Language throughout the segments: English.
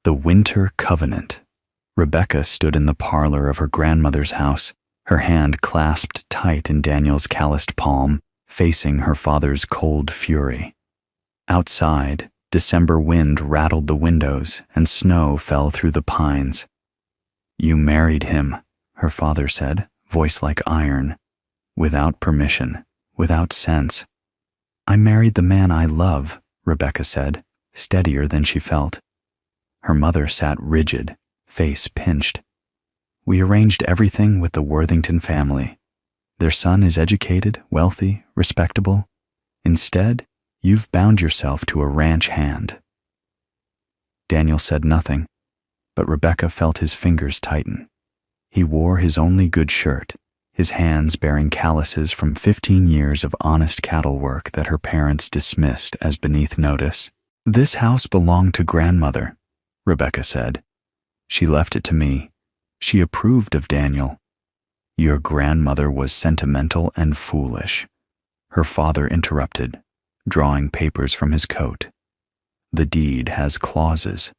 The Winter Covenant. Rebecca stood in the parlor of her grandmother's house, her hand clasped tight in Daniel's calloused palm, facing her father's cold fury. Outside, December wind rattled the windows and snow fell through the pines. "You married him," her father said, voice like iron. "Without permission, without sense." "I married the man I love," Rebecca said, steadier than she felt. Her mother sat rigid, face pinched. "We arranged everything with the Worthington family. Their son is educated, wealthy, respectable. Instead, you've bound yourself to a ranch hand." Daniel said nothing, but Rebecca felt his fingers tighten. He wore his only good shirt, his hands bearing calluses from 15 years of honest cattle work that her parents dismissed as beneath notice. "This house belonged to grandmother," Rebecca said. "She left it to me. She approved of Daniel." "Your grandmother was sentimental and foolish," her father interrupted, drawing papers from his coat. "The deed has clauses.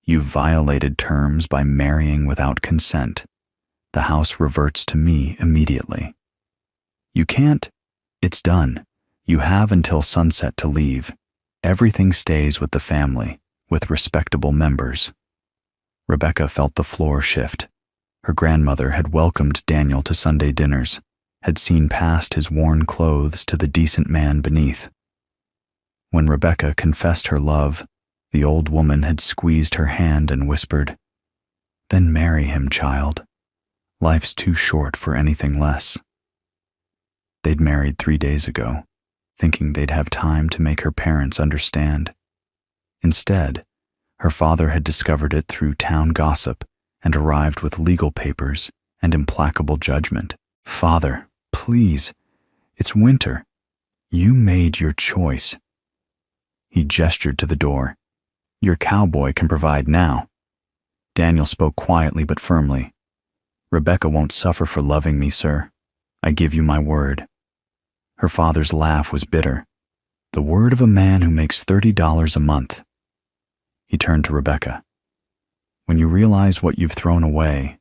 You violated terms by marrying without consent. The house reverts to me immediately." "You can't." "It's done. You have until sunset to leave. Everything stays with the family, with respectable members." Rebecca felt the floor shift. Her grandmother had welcomed Daniel to Sunday dinners, had seen past his worn clothes to the decent man beneath. When Rebecca confessed her love, the old woman had squeezed her hand and whispered, "Then marry him, child. Life's too short for anything less." They'd married 3 days ago, thinking they'd have time to make her parents understand. Instead, her father had discovered it through town gossip and arrived with legal papers and implacable judgment. "Father, please, it's winter. You made your choice." He gestured to the door. "Your cowboy can provide now." Daniel spoke quietly but firmly. "Rebecca won't suffer for loving me, sir. I give you my word." Her father's laugh was bitter. "The word of a man who makes $30 a month." He turned to Rebecca. "When you realize what you've thrown away,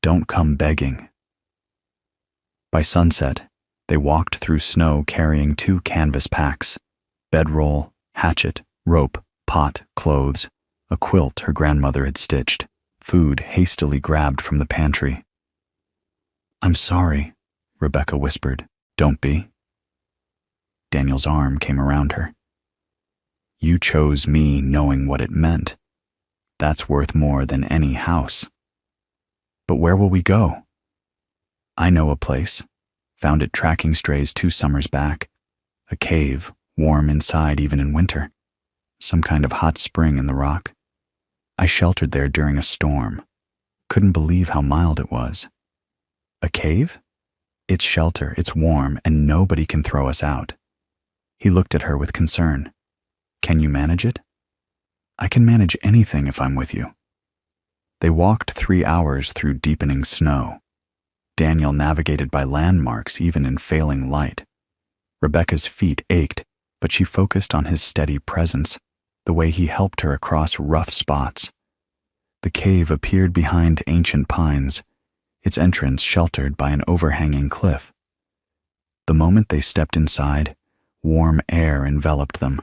don't come begging." By sunset, they walked through snow carrying 2 canvas packs: bedroll, hatchet, rope, pot, clothes, a quilt her grandmother had stitched, food hastily grabbed from the pantry. "I'm sorry," Rebecca whispered. "Don't be." Daniel's arm came around her. "You chose me knowing what it meant. That's worth more than any house." "But where will we go?" "I know a place. Found it tracking strays 2 summers back. A cave, warm inside even in winter. Some kind of hot spring in the rock. I sheltered there during a storm. Couldn't believe how mild it was." "A cave?" "It's shelter, it's warm, and nobody can throw us out." He looked at her with concern. "Can you manage it?" "I can manage anything if I'm with you." They walked 3 hours through deepening snow. Daniel navigated by landmarks even in failing light. Rebecca's feet ached, but she focused on his steady presence, the way he helped her across rough spots. The cave appeared behind ancient pines, its entrance sheltered by an overhanging cliff. The moment they stepped inside, warm air enveloped them.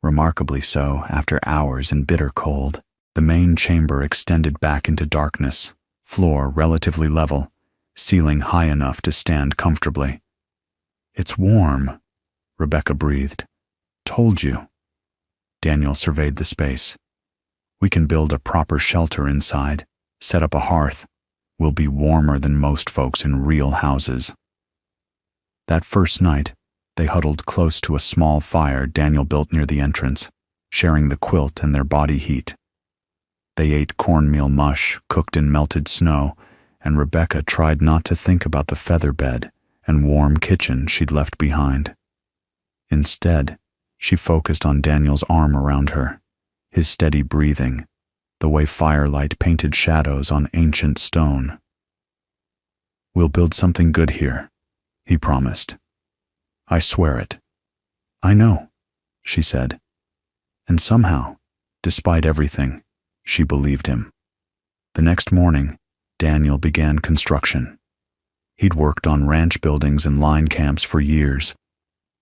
Remarkably so, after hours in bitter cold. The main chamber extended back into darkness, floor relatively level, ceiling high enough to stand comfortably. "It's warm," Rebecca breathed. "Told you." Daniel surveyed the space. "We can build a proper shelter inside, set up a hearth. We'll be warmer than most folks in real houses." That first night, they huddled close to a small fire Daniel built near the entrance, sharing the quilt and their body heat. They ate cornmeal mush cooked in melted snow, and Rebecca tried not to think about the feather bed and warm kitchen she'd left behind. Instead, she focused on Daniel's arm around her, his steady breathing, the way firelight painted shadows on ancient stone. "We'll build something good here," he promised. "I swear it." "I know," she said. And somehow, despite everything, She believed him. The next morning, Daniel began construction. He'd worked on ranch buildings and line camps for years,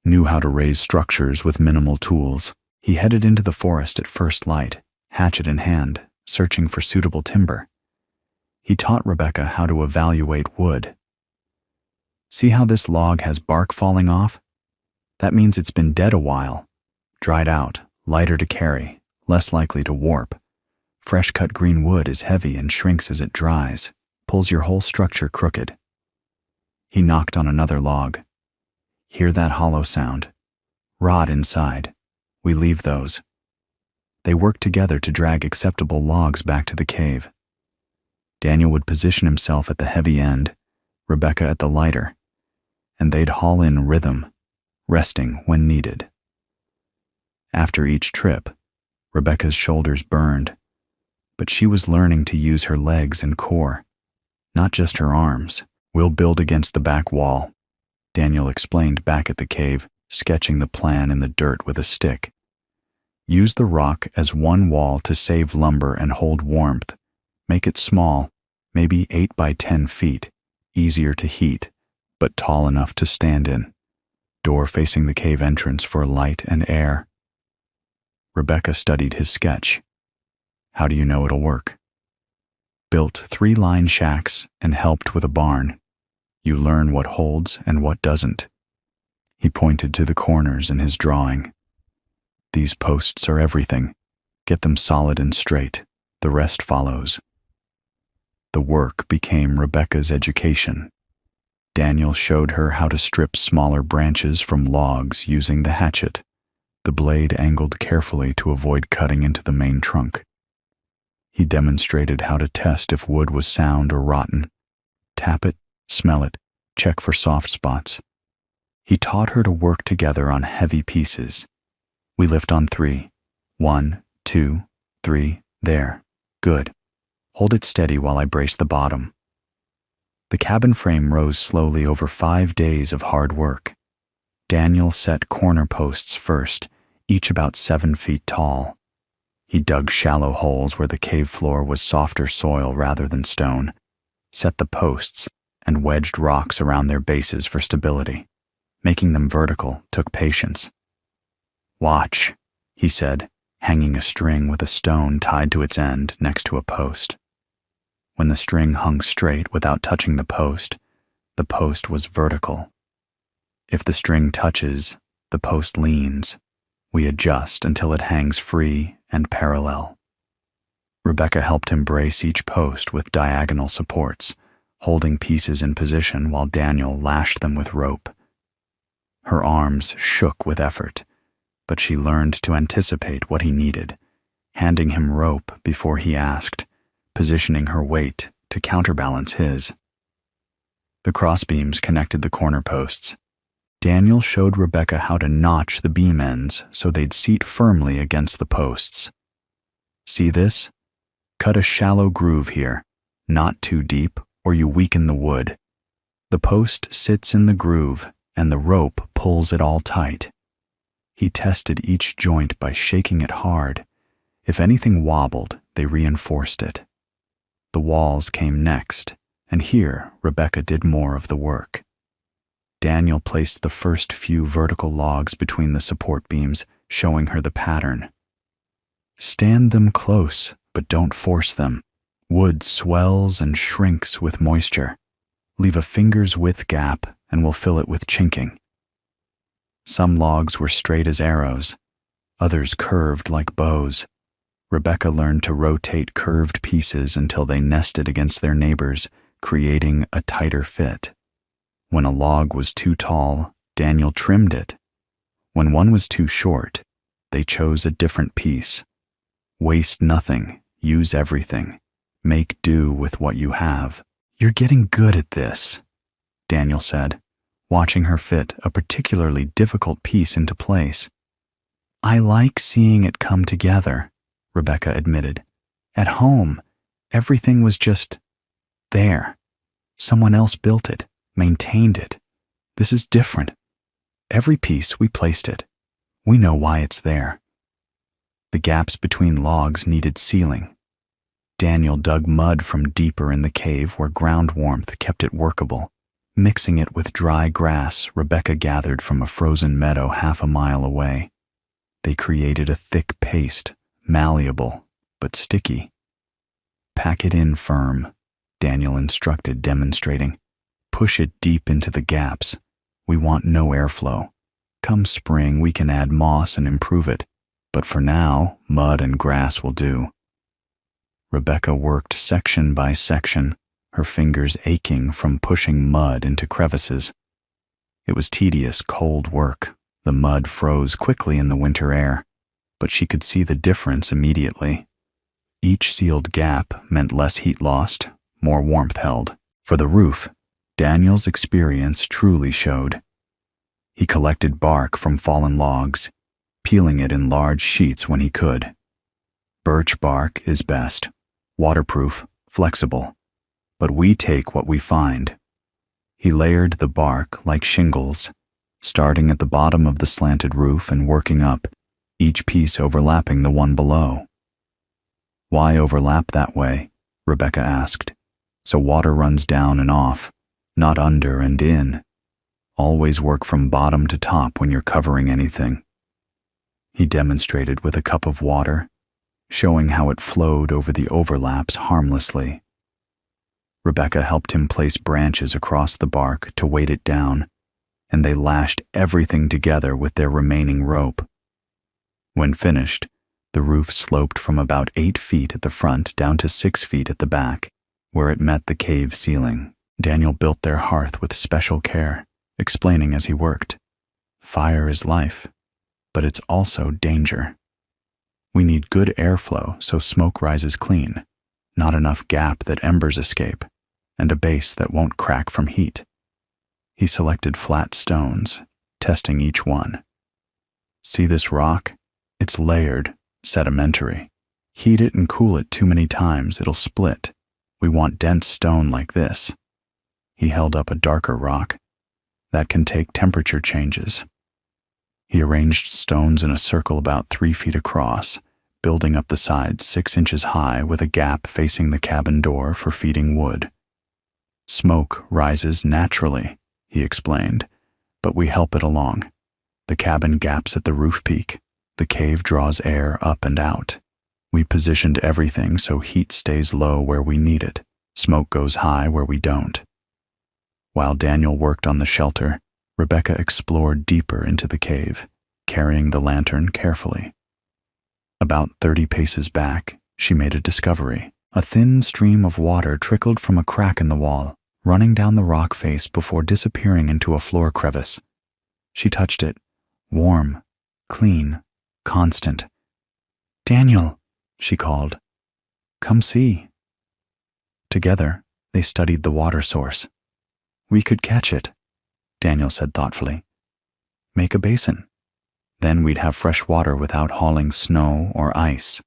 knew how to raise structures with minimal tools. He headed into the forest at first light, hatchet in hand, searching for suitable timber. He taught Rebecca how to evaluate wood. See how this log has bark falling off? That means it's been dead a while, dried out, lighter to carry, less likely to warp. Fresh-cut green wood is heavy and shrinks as it dries, pulls your whole structure crooked. He knocked on another log. Hear that hollow sound? Rot inside. We leave those. They worked together to drag acceptable logs back to the cave. Daniel would position himself at the heavy end, Rebecca at the lighter, and they'd haul in rhythm, resting when needed. After each trip, Rebecca's shoulders burned, but she was learning to use her legs and core, not just her arms. We'll build against the back wall, Daniel explained back at the cave, sketching the plan in the dirt with a stick. Use the rock as one wall to save lumber and hold warmth. Make it small, maybe 8 by 10 feet, easier to heat, but tall enough to stand in. Door facing the cave entrance for light and air. Rebecca studied his sketch. How do you know it'll work? Built 3 line shacks and helped with a barn. You learn what holds and what doesn't. He pointed to the corners in his drawing. These posts are everything. Get them solid and straight. The rest follows. The work became Rebecca's education. Daniel showed her how to strip smaller branches from logs using the hatchet, the blade angled carefully to avoid cutting into the main trunk. He demonstrated how to test if wood was sound or rotten. Tap it, smell it, check for soft spots. He taught her to work together on heavy pieces. We lift on 3. 1, 2, 3, there. Good. Hold it steady while I brace the bottom. The cabin frame rose slowly over 5 days of hard work. Daniel set corner posts first, each about 7 feet tall. He dug shallow holes where the cave floor was softer soil rather than stone, set the posts, and wedged rocks around their bases for stability. Making them vertical took patience. Watch, he said, hanging a string with a stone tied to its end next to a post. When the string hung straight without touching the post was vertical. If the string touches, the post leans. We adjust until it hangs free and parallel. Rebecca helped him brace each post with diagonal supports, holding pieces in position while Daniel lashed them with rope. Her arms shook with effort, but she learned to anticipate what he needed, handing him rope before he asked, positioning her weight to counterbalance his. The crossbeams connected the corner posts. Daniel showed Rebecca how to notch the beam ends so they'd seat firmly against the posts. See this? Cut a shallow groove here, not too deep, or you weaken the wood. The post sits in the groove, and the rope pulls it all tight. He tested each joint by shaking it hard. If anything wobbled, they reinforced it. The walls came next, and here Rebecca did more of the work. Daniel placed the first few vertical logs between the support beams, showing her the pattern. Stand them close, but don't force them. Wood swells and shrinks with moisture. Leave a finger's width gap, and we'll fill it with chinking. Some logs were straight as arrows, others curved like bows. Rebecca learned to rotate curved pieces until they nested against their neighbors, creating a tighter fit. When a log was too tall, Daniel trimmed it. When one was too short, they chose a different piece. Waste nothing, use everything. Make do with what you have. You're getting good at this, Daniel said, watching her fit a particularly difficult piece into place. I like seeing it come together, Rebecca admitted. At home, everything was just there. Someone else built it, maintained it. This is different. Every piece we placed it. We know why it's there. The gaps between logs needed sealing. Daniel dug mud from deeper in the cave where ground warmth kept it workable. Mixing it with dry grass Rebecca gathered from a frozen meadow half a mile away. They created a thick paste, malleable, but sticky. Pack it in firm, Daniel instructed, demonstrating. Push it deep into the gaps. We want no airflow. Come spring, we can add moss and improve it, but for now, mud and grass will do. Rebecca worked section by section, her fingers aching from pushing mud into crevices. It was tedious, cold work. The mud froze quickly in the winter air, but she could see the difference immediately. Each sealed gap meant less heat lost, more warmth held. For the roof, Daniel's experience truly showed. He collected bark from fallen logs, peeling it in large sheets when he could. Birch bark is best, waterproof, flexible, but we take what we find. He layered the bark like shingles, starting at the bottom of the slanted roof and working up, each piece overlapping the one below. Why overlap that way? Rebecca asked. So water runs down and off, not under and in. Always work from bottom to top when you're covering anything. He demonstrated with a cup of water, showing how it flowed over the overlaps harmlessly. Rebecca helped him place branches across the bark to weight it down, and they lashed everything together with their remaining rope. When finished, the roof sloped from about 8 feet at the front down to 6 feet at the back, where it met the cave ceiling. Daniel built their hearth with special care, explaining as he worked. Fire is life, but it's also danger. We need good airflow so smoke rises clean, not enough gap that embers escape, and a base that won't crack from heat. He selected flat stones, testing each one. See this rock? It's layered, sedimentary. Heat it and cool it too many times, it'll split. We want dense stone like this. He held up a darker rock. That can take temperature changes. He arranged stones in a circle about 3 feet across, building up the sides 6 inches high with a gap facing the cabin door for feeding wood. Smoke rises naturally, he explained, but we help it along. The cabin gaps at the roof peak. The cave draws air up and out. We positioned everything so heat stays low where we need it. Smoke goes high where we don't. While Daniel worked on the shelter, Rebecca explored deeper into the cave, carrying the lantern carefully. About 30 paces back, she made a discovery. A thin stream of water trickled from a crack in the wall, running down the rock face before disappearing into a floor crevice. She touched it. Warm, clean, constant. "Daniel," she called. "Come see." Together, they studied the water source. "We could catch it," Daniel said thoughtfully. "Make a basin. Then we'd have fresh water without hauling snow or ice."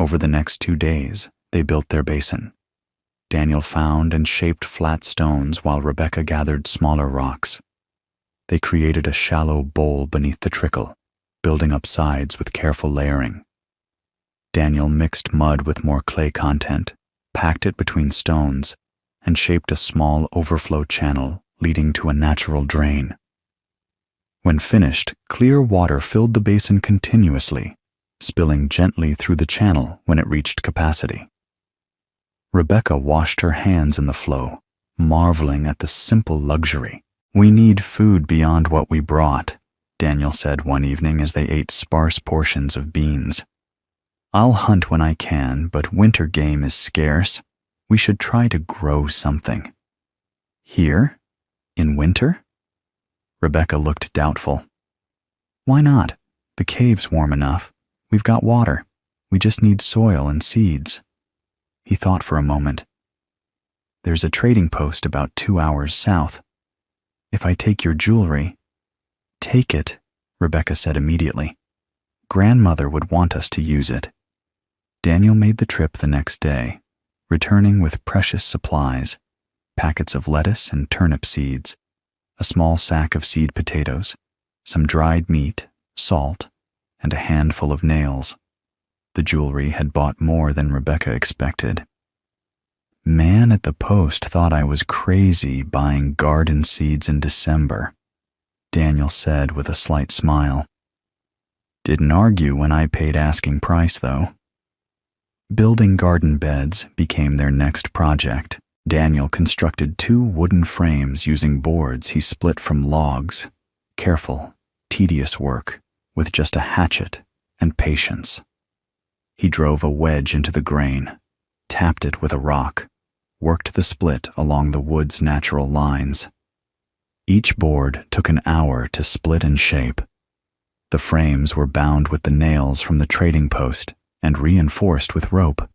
Over the next 2 days, they built their basin. Daniel found and shaped flat stones while Rebecca gathered smaller rocks. They created a shallow bowl beneath the trickle, building up sides with careful layering. Daniel mixed mud with more clay content, packed it between stones, and shaped a small overflow channel leading to a natural drain. When finished, clear water filled the basin continuously, spilling gently through the channel when it reached capacity. Rebecca washed her hands in the flow, marveling at the simple luxury. "We need food beyond what we brought," Daniel said one evening as they ate sparse portions of beans. "I'll hunt when I can, but winter game is scarce. We should try to grow something." "Here? In winter?" Rebecca looked doubtful. "Why not? The cave's warm enough. We've got water. We just need soil and seeds." He thought for a moment. "There's a trading post about 2 hours south. If I take your jewelry—" "Take it," Rebecca said immediately. "Grandmother would want us to use it." Daniel made the trip the next day, returning with precious supplies, packets of lettuce and turnip seeds, a small sack of seed potatoes, some dried meat, salt, and a handful of nails. The jewelry had bought more than Rebecca expected. Man at the post thought I was crazy buying garden seeds in December, Daniel said with a slight smile. Didn't argue when I paid asking price, though. Building garden beds became their next project. Daniel constructed 2 wooden frames using boards he split from logs. Careful, tedious work with just a hatchet and patience. He drove a wedge into the grain, tapped it with a rock, worked the split along the wood's natural lines. Each board took an hour to split and shape. The frames were bound with the nails from the trading post and reinforced with rope.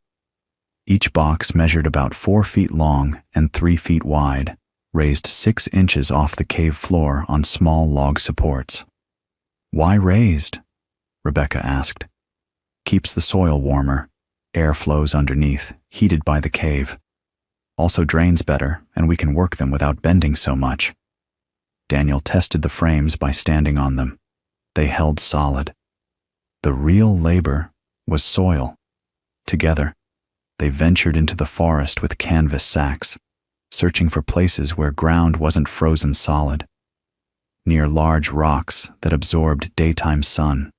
Each box measured about 4 feet long and 3 feet wide, raised 6 inches off the cave floor on small log supports. Why raised? Rebecca asked. Keeps the soil warmer. Air flows underneath, heated by the cave. Also drains better, and we can work them without bending so much. Daniel tested the frames by standing on them. They held solid. The real labor was soil. Together, they ventured into the forest with canvas sacks, searching for places where ground wasn't frozen solid, near large rocks that absorbed daytime sun,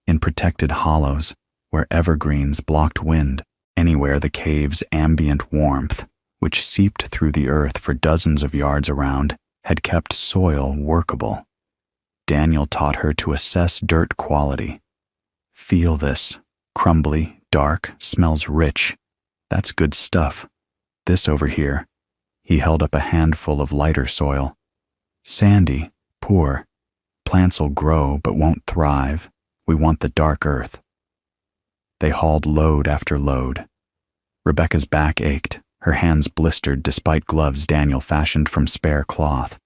in protected hollows where evergreens blocked wind, anywhere the cave's ambient warmth, which seeped through the earth for dozens of yards around, had kept soil workable. Daniel taught her to assess dirt quality. Feel this. Crumbly, dark, smells rich. That's good stuff. This over here. He held up a handful of lighter soil. Sandy, poor. Plants'll grow but won't thrive. We want the dark earth. They hauled load after load. Rebecca's back ached, her hands blistered despite gloves Daniel fashioned from spare cloth.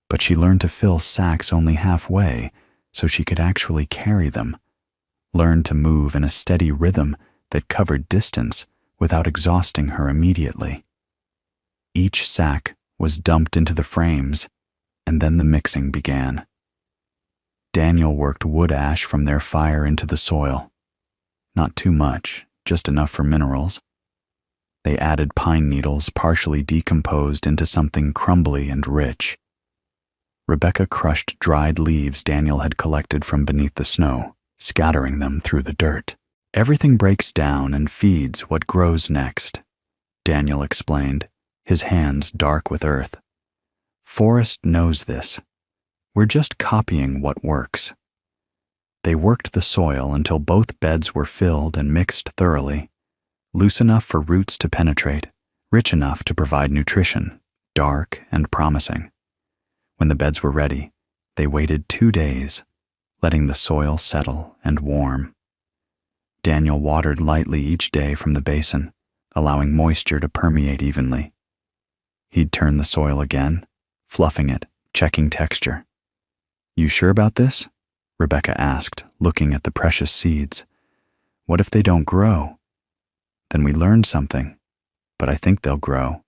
But she learned to fill sacks only halfway so she could actually carry them. Learned to move in a steady rhythm that covered distance without exhausting her immediately. Each sack was dumped into the frames, and then the mixing began. Daniel worked wood ash from their fire into the soil. Not too much, just enough for minerals. They added pine needles partially decomposed into something crumbly and rich. Rebecca crushed dried leaves Daniel had collected from beneath the snow, scattering them through the dirt. Everything breaks down and feeds what grows next, Daniel explained, his hands dark with earth. Forest knows this. We're just copying what works. They worked the soil until both beds were filled and mixed thoroughly, loose enough for roots to penetrate, rich enough to provide nutrition, dark and promising. When the beds were ready, they waited 2 days, letting the soil settle and warm. Daniel watered lightly each day from the basin, allowing moisture to permeate evenly. He'd turn the soil again, fluffing it, checking texture. You sure about this? Rebecca asked, looking at the precious seeds. What if they don't grow? Then we learned something, but I think they'll grow.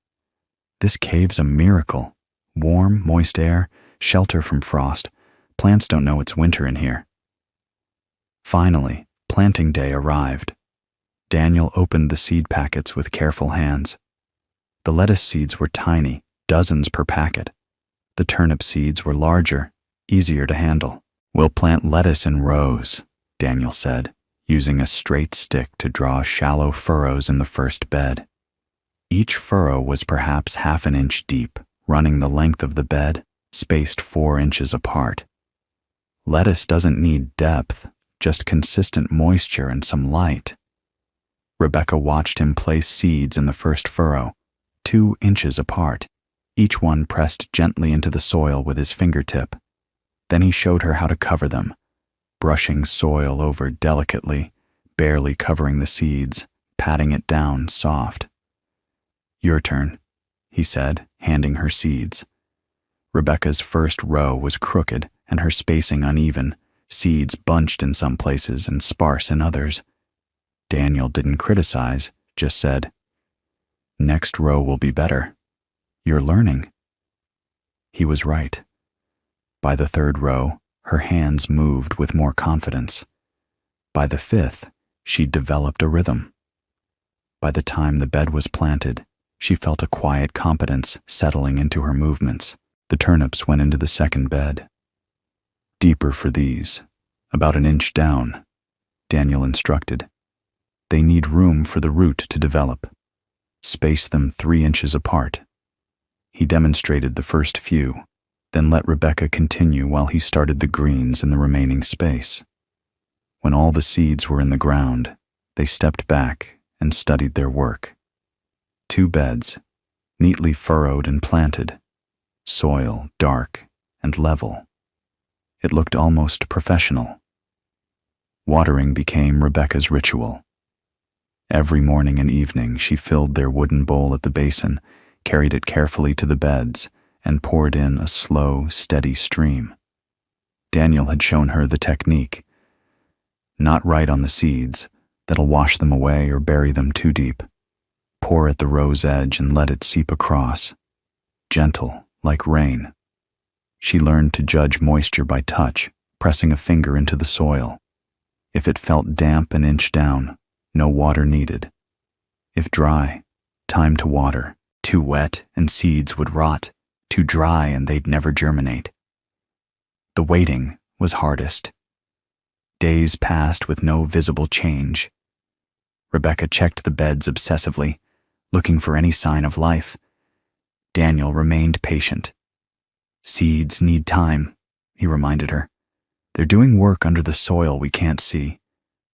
This cave's a miracle. Warm, moist air, shelter from frost. Plants don't know it's winter in here. Finally, planting day arrived. Daniel opened the seed packets with careful hands. The lettuce seeds were tiny, dozens per packet. The turnip seeds were larger, easier to handle. We'll plant lettuce in rows, Daniel said, using a straight stick to draw shallow furrows in the first bed. Each furrow was perhaps half an inch deep, running the length of the bed, spaced 4 inches apart. Lettuce doesn't need depth, just consistent moisture and some light. Rebecca watched him place seeds in the first furrow, 2 inches apart, each one pressed gently into the soil with his fingertip. Then he showed her how to cover them, brushing soil over delicately, barely covering the seeds, patting it down soft. Your turn, he said, handing her seeds. Rebecca's first row was crooked and her spacing uneven, seeds bunched in some places and sparse in others. Daniel didn't criticize, just said, Next row will be better. You're learning. He was right. By the third row, her hands moved with more confidence. By the fifth, she'd developed a rhythm. By the time the bed was planted, she felt a quiet competence settling into her movements. The turnips went into the second bed. Deeper for these, about an inch down, Daniel instructed. They need room for the root to develop. Space them 3 inches apart. He demonstrated the first few, then let Rebecca continue while he started the greens in the remaining space. When all the seeds were in the ground, they stepped back and studied their work. 2 beds, neatly furrowed and planted, soil dark and level. It looked almost professional. Watering became Rebecca's ritual. Every morning and evening she filled their wooden bowl at the basin, carried it carefully to the beds, and poured in a slow, steady stream. Daniel had shown her the technique. Not right on the seeds, that'll wash them away or bury them too deep. Pour at the row's edge and let it seep across. Gentle, like rain. She learned to judge moisture by touch, pressing a finger into the soil. If it felt damp an inch down, no water needed. If dry, time to water. Too wet and seeds would rot. Too dry and they'd never germinate. The waiting was hardest. Days passed with no visible change. Rebecca checked the beds obsessively, looking for any sign of life. Daniel remained patient. Seeds need time, he reminded her. They're doing work under the soil we can't see.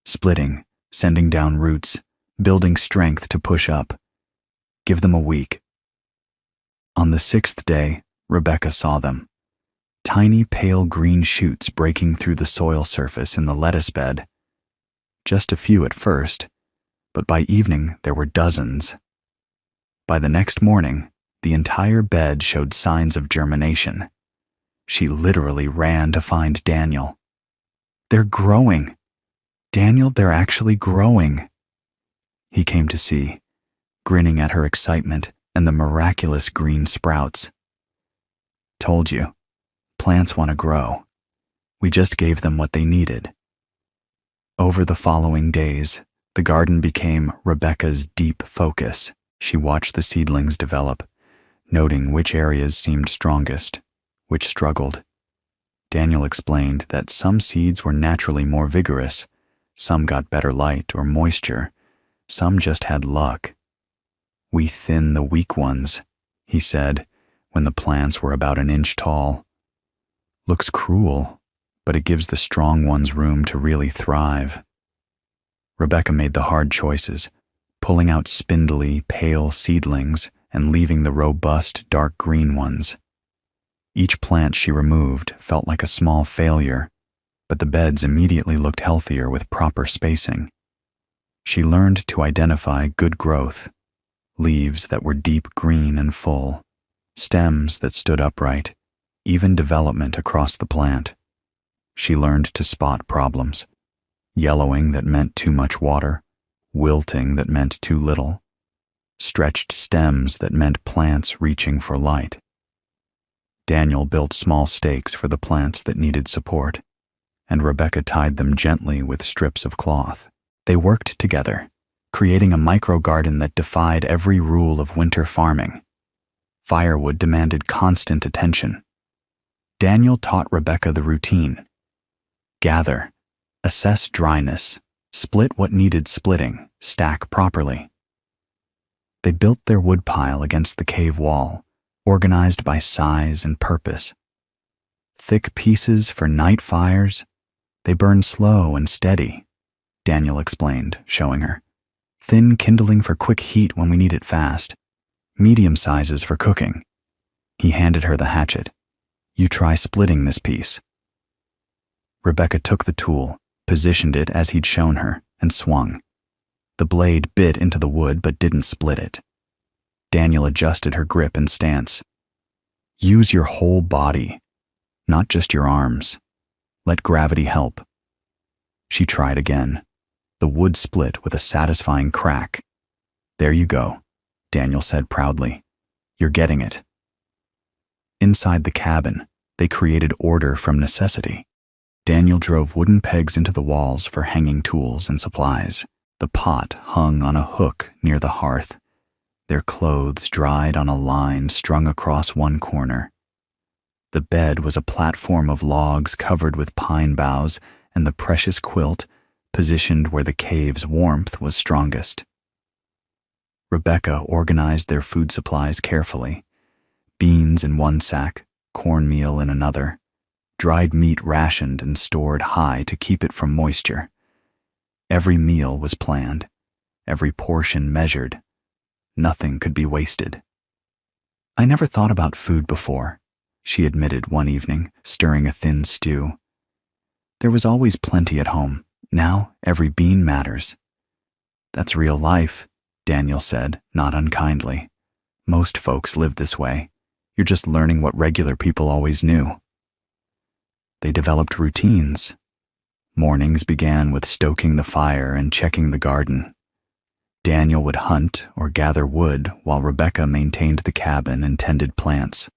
Splitting, sending down roots, building strength to push up. Give them a week. On the 6th day, Rebecca saw them. Tiny pale green shoots breaking through the soil surface in the lettuce bed. Just a few at first, but by evening there were dozens. By the next morning, the entire bed showed signs of germination. She literally ran to find Daniel. They're growing. Daniel, they're actually growing. He came to see, grinning at her excitement and the miraculous green sprouts. Told you, plants want to grow. We just gave them what they needed. Over the following days, the garden became Rebecca's deep focus. She watched the seedlings develop, noting which areas seemed strongest, which struggled. Daniel explained that some seeds were naturally more vigorous, some got better light or moisture, some just had luck. We thin the weak ones, he said, when the plants were about an inch tall. Looks cruel, but it gives the strong ones room to really thrive. Rebecca made the hard choices, pulling out spindly, pale seedlings and leaving the robust, dark green ones. Each plant she removed felt like a small failure, but the beds immediately looked healthier with proper spacing. She learned to identify good growth, leaves that were deep green and full, stems that stood upright, even development across the plant. She learned to spot problems, yellowing that meant too much water, wilting that meant too little, stretched stems that meant plants reaching for light. Daniel built small stakes for the plants that needed support, and Rebecca tied them gently with strips of cloth. They worked together, creating a micro-garden that defied every rule of winter farming. Firewood demanded constant attention. Daniel taught Rebecca the routine. Gather, assess dryness, split what needed splitting, stack properly. They built their woodpile against the cave wall, organized by size and purpose. Thick pieces for night fires, they burn slow and steady, Daniel explained, showing her. Thin kindling for quick heat when we need it fast. Medium sizes for cooking. He handed her the hatchet. You try splitting this piece. Rebecca took the tool, positioned it as he'd shown her, and swung. The blade bit into the wood but didn't split it. Daniel adjusted her grip and stance. Use your whole body, not just your arms. Let gravity help. She tried again. The wood split with a satisfying crack. There you go, Daniel said proudly. You're getting it. Inside the cabin, they created order from necessity. Daniel drove wooden pegs into the walls for hanging tools and supplies. The pot hung on a hook near the hearth, their clothes dried on a line strung across one corner. The bed was a platform of logs covered with pine boughs, and the precious quilt positioned where the cave's warmth was strongest. Rebecca organized their food supplies carefully. Beans in one sack, cornmeal in another, dried meat rationed and stored high to keep it from moisture. Every meal was planned, every portion measured. Nothing could be wasted. "I never thought about food before," she admitted one evening, stirring a thin stew. "There was always plenty at home. Now every bean matters." "That's real life," Daniel said, not unkindly. "Most folks live this way. You're just learning what regular people always knew." They developed routines. Mornings began with stoking the fire and checking the garden. Daniel would hunt or gather wood while Rebecca maintained the cabin and tended plants.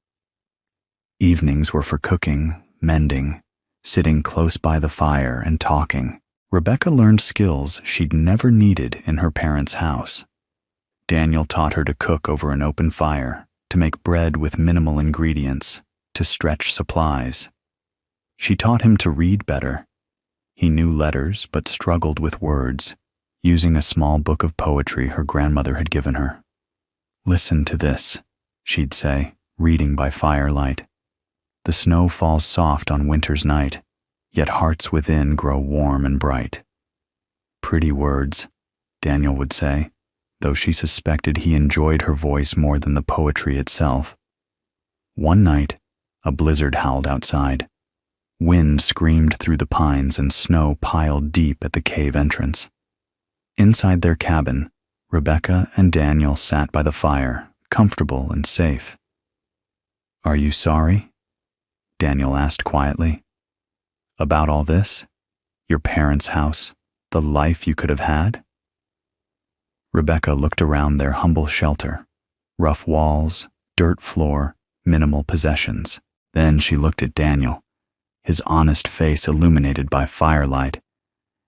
Evenings were for cooking, mending, sitting close by the fire and talking. Rebecca learned skills she'd never needed in her parents' house. Daniel taught her to cook over an open fire, to make bread with minimal ingredients, to stretch supplies. She taught him to read better. He knew letters but struggled with words, using a small book of poetry her grandmother had given her. "Listen to this," she'd say, reading by firelight. "The snow falls soft on winter's night, yet hearts within grow warm and bright." "Pretty words," Daniel would say, though she suspected he enjoyed her voice more than the poetry itself. One night, a blizzard howled outside. Wind screamed through the pines and snow piled deep at the cave entrance. Inside their cabin, Rebecca and Daniel sat by the fire, comfortable and safe. "Are you sorry?" Daniel asked quietly. "About all this? Your parents' house? The life you could have had?" Rebecca looked around their humble shelter. Rough walls, dirt floor, minimal possessions. Then she looked at Daniel, his honest face illuminated by firelight,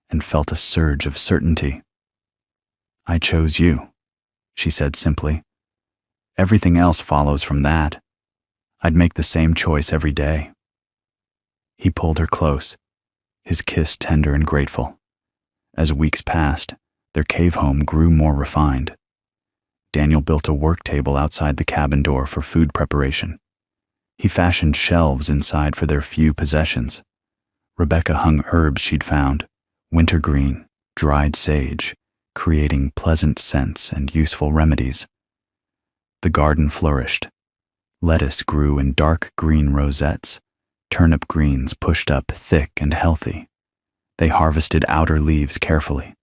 and felt a surge of certainty. "I chose you," she said simply. "Everything else follows from that. I'd make the same choice every day." He pulled her close, his kiss tender and grateful. As weeks passed, their cave home grew more refined. Daniel built a work table outside the cabin door for food preparation. He fashioned shelves inside for their few possessions. Rebecca hung herbs she'd found, wintergreen, dried sage, creating pleasant scents and useful remedies. The garden flourished. Lettuce grew in dark green rosettes, turnip greens pushed up thick and healthy. They harvested outer leaves carefully,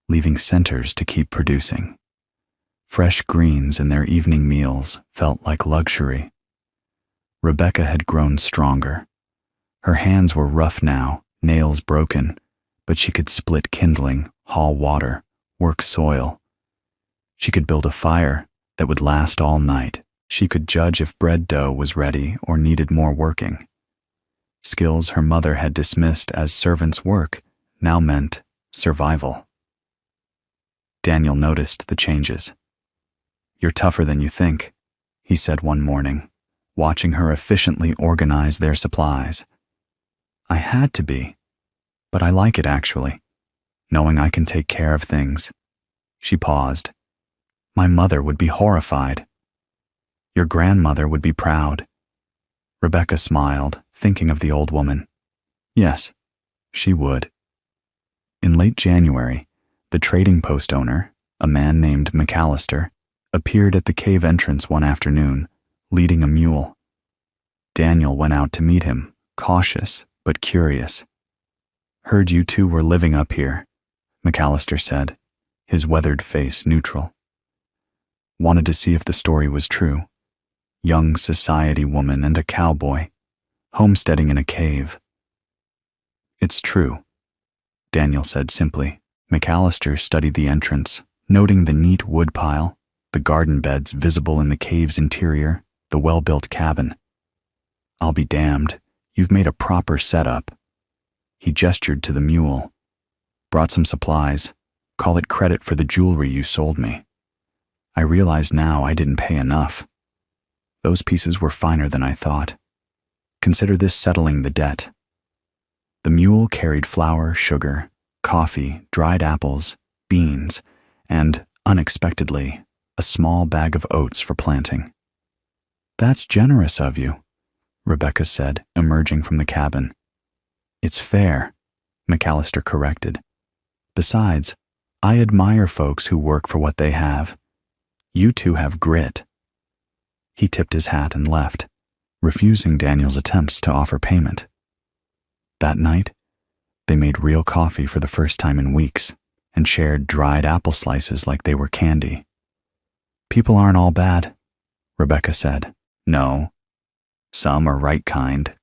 leaving centers to keep producing. Fresh greens in their evening meals felt like luxury. Rebecca had grown stronger. Her hands were rough now, nails broken, but she could split kindling, haul water, work soil. She could build a fire that would last all night. She could judge if bread dough was ready or needed more working. Skills her mother had dismissed as servant's work now meant survival. Daniel noticed the changes. "You're tougher than you think," he said one morning, watching her efficiently organize their supplies. "I had to be, but I like it actually, knowing I can take care of things." She paused. "My mother would be horrified. Your grandmother would be proud." Rebecca smiled, thinking of the old woman. Yes, she would. In late January, the trading post owner, a man named McAllister, appeared at the cave entrance one afternoon, leading a mule. Daniel went out to meet him, cautious but curious. "Heard you two were living up here," McAllister said, his weathered face neutral. "Wanted to see if the story was true. Young society woman and a cowboy, homesteading in a cave." "It's true," Daniel said simply. McAllister studied the entrance, noting the neat wood pile, the garden beds visible in the cave's interior, the well-built cabin. "I'll be damned, you've made a proper setup." He gestured to the mule. "Brought some supplies. Call it credit for the jewelry you sold me. I realize now I didn't pay enough. Those pieces were finer than I thought. Consider this settling the debt." The mule carried flour, sugar, coffee, dried apples, beans, and, unexpectedly, a small bag of oats for planting. "That's generous of you," Rebecca said, emerging from the cabin. "It's fair," McAllister corrected. "Besides, I admire folks who work for what they have. You two have grit." He tipped his hat and left, refusing Daniel's attempts to offer payment. That night, they made real coffee for the first time in weeks and shared dried apple slices like they were candy. "People aren't all bad," Rebecca said. "No. Some are right kind,"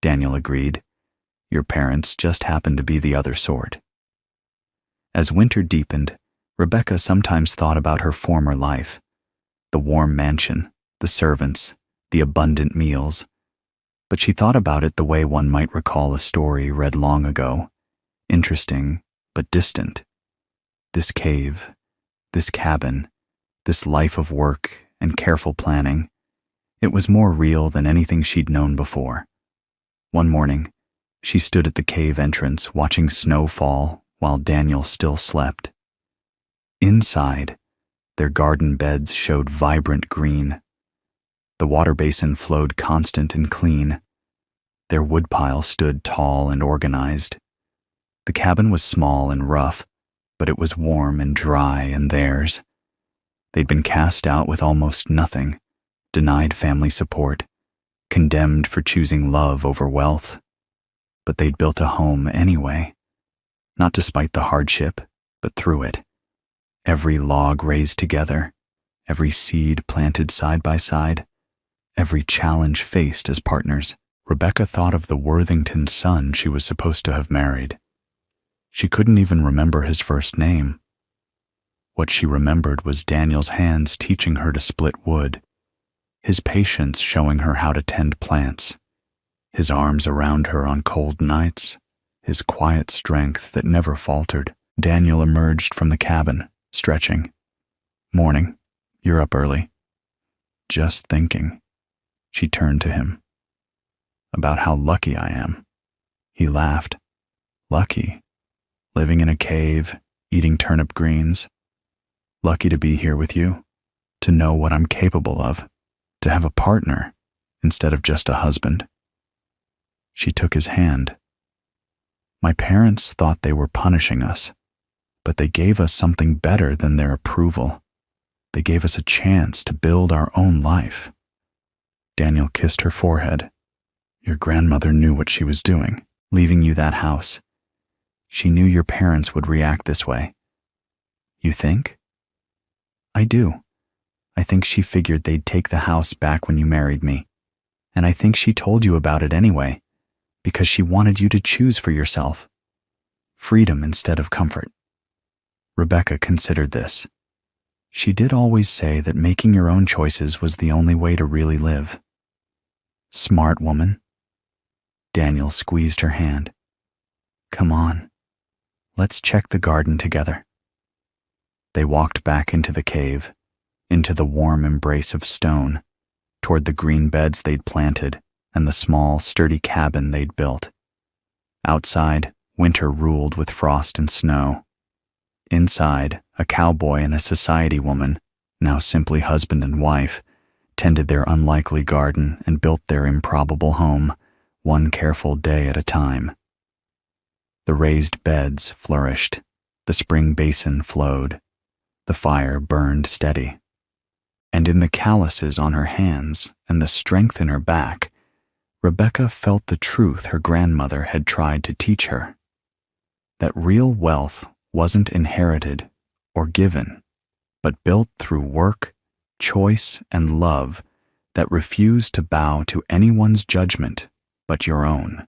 Daniel agreed. "Your parents just happen to be the other sort." As winter deepened, Rebecca sometimes thought about her former life. The warm mansion, the servants, the abundant meals. But she thought about it the way one might recall a story read long ago, interesting but distant. This cave, this cabin, this life of work and careful planning, it was more real than anything she'd known before. One morning, she stood at the cave entrance watching snow fall while Daniel still slept. Inside, their garden beds showed vibrant green. The water basin flowed constant and clean. Their woodpile stood tall and organized. The cabin was small and rough, but it was warm and dry and theirs. They'd been cast out with almost nothing, denied family support, condemned for choosing love over wealth. But they'd built a home anyway, not despite the hardship, but through it. Every log raised together, every seed planted side by side, every challenge faced as partners. Rebecca thought of the Worthington son she was supposed to have married. She couldn't even remember his first name. What she remembered was Daniel's hands teaching her to split wood, his patience showing her how to tend plants, his arms around her on cold nights, his quiet strength that never faltered. Daniel emerged from the cabin, stretching. "Morning. You're up early." "Just thinking." She turned to him. "About how lucky I am." He laughed. "Lucky? Living in a cave, eating turnip greens. Lucky to be here with you, to know what I'm capable of, to have a partner instead of just a husband." She took his hand. "My parents thought they were punishing us, but they gave us something better than their approval. They gave us a chance to build our own life." Daniel kissed her forehead. "Your grandmother knew what she was doing, leaving you that house. She knew your parents would react this way." "You think?" "I do. I think she figured they'd take the house back when you married me. And I think she told you about it anyway, because she wanted you to choose for yourself. Freedom instead of comfort." Rebecca considered this. She did always say that making your own choices was the only way to really live. "Smart woman." Daniel squeezed her hand. "Come on. Let's check the garden together." They walked back into the cave, into the warm embrace of stone, toward the green beds they'd planted and the small, sturdy cabin they'd built. Outside, winter ruled with frost and snow. Inside, a cowboy and a society woman, now simply husband and wife, tended their unlikely garden and built their improbable home, one careful day at a time. The raised beds flourished, the spring basin flowed, the fire burned steady. And in the calluses on her hands and the strength in her back, Rebecca felt the truth her grandmother had tried to teach her. That real wealth wasn't inherited or given, but built through work, choice, and love that refused to bow to anyone's judgment but your own.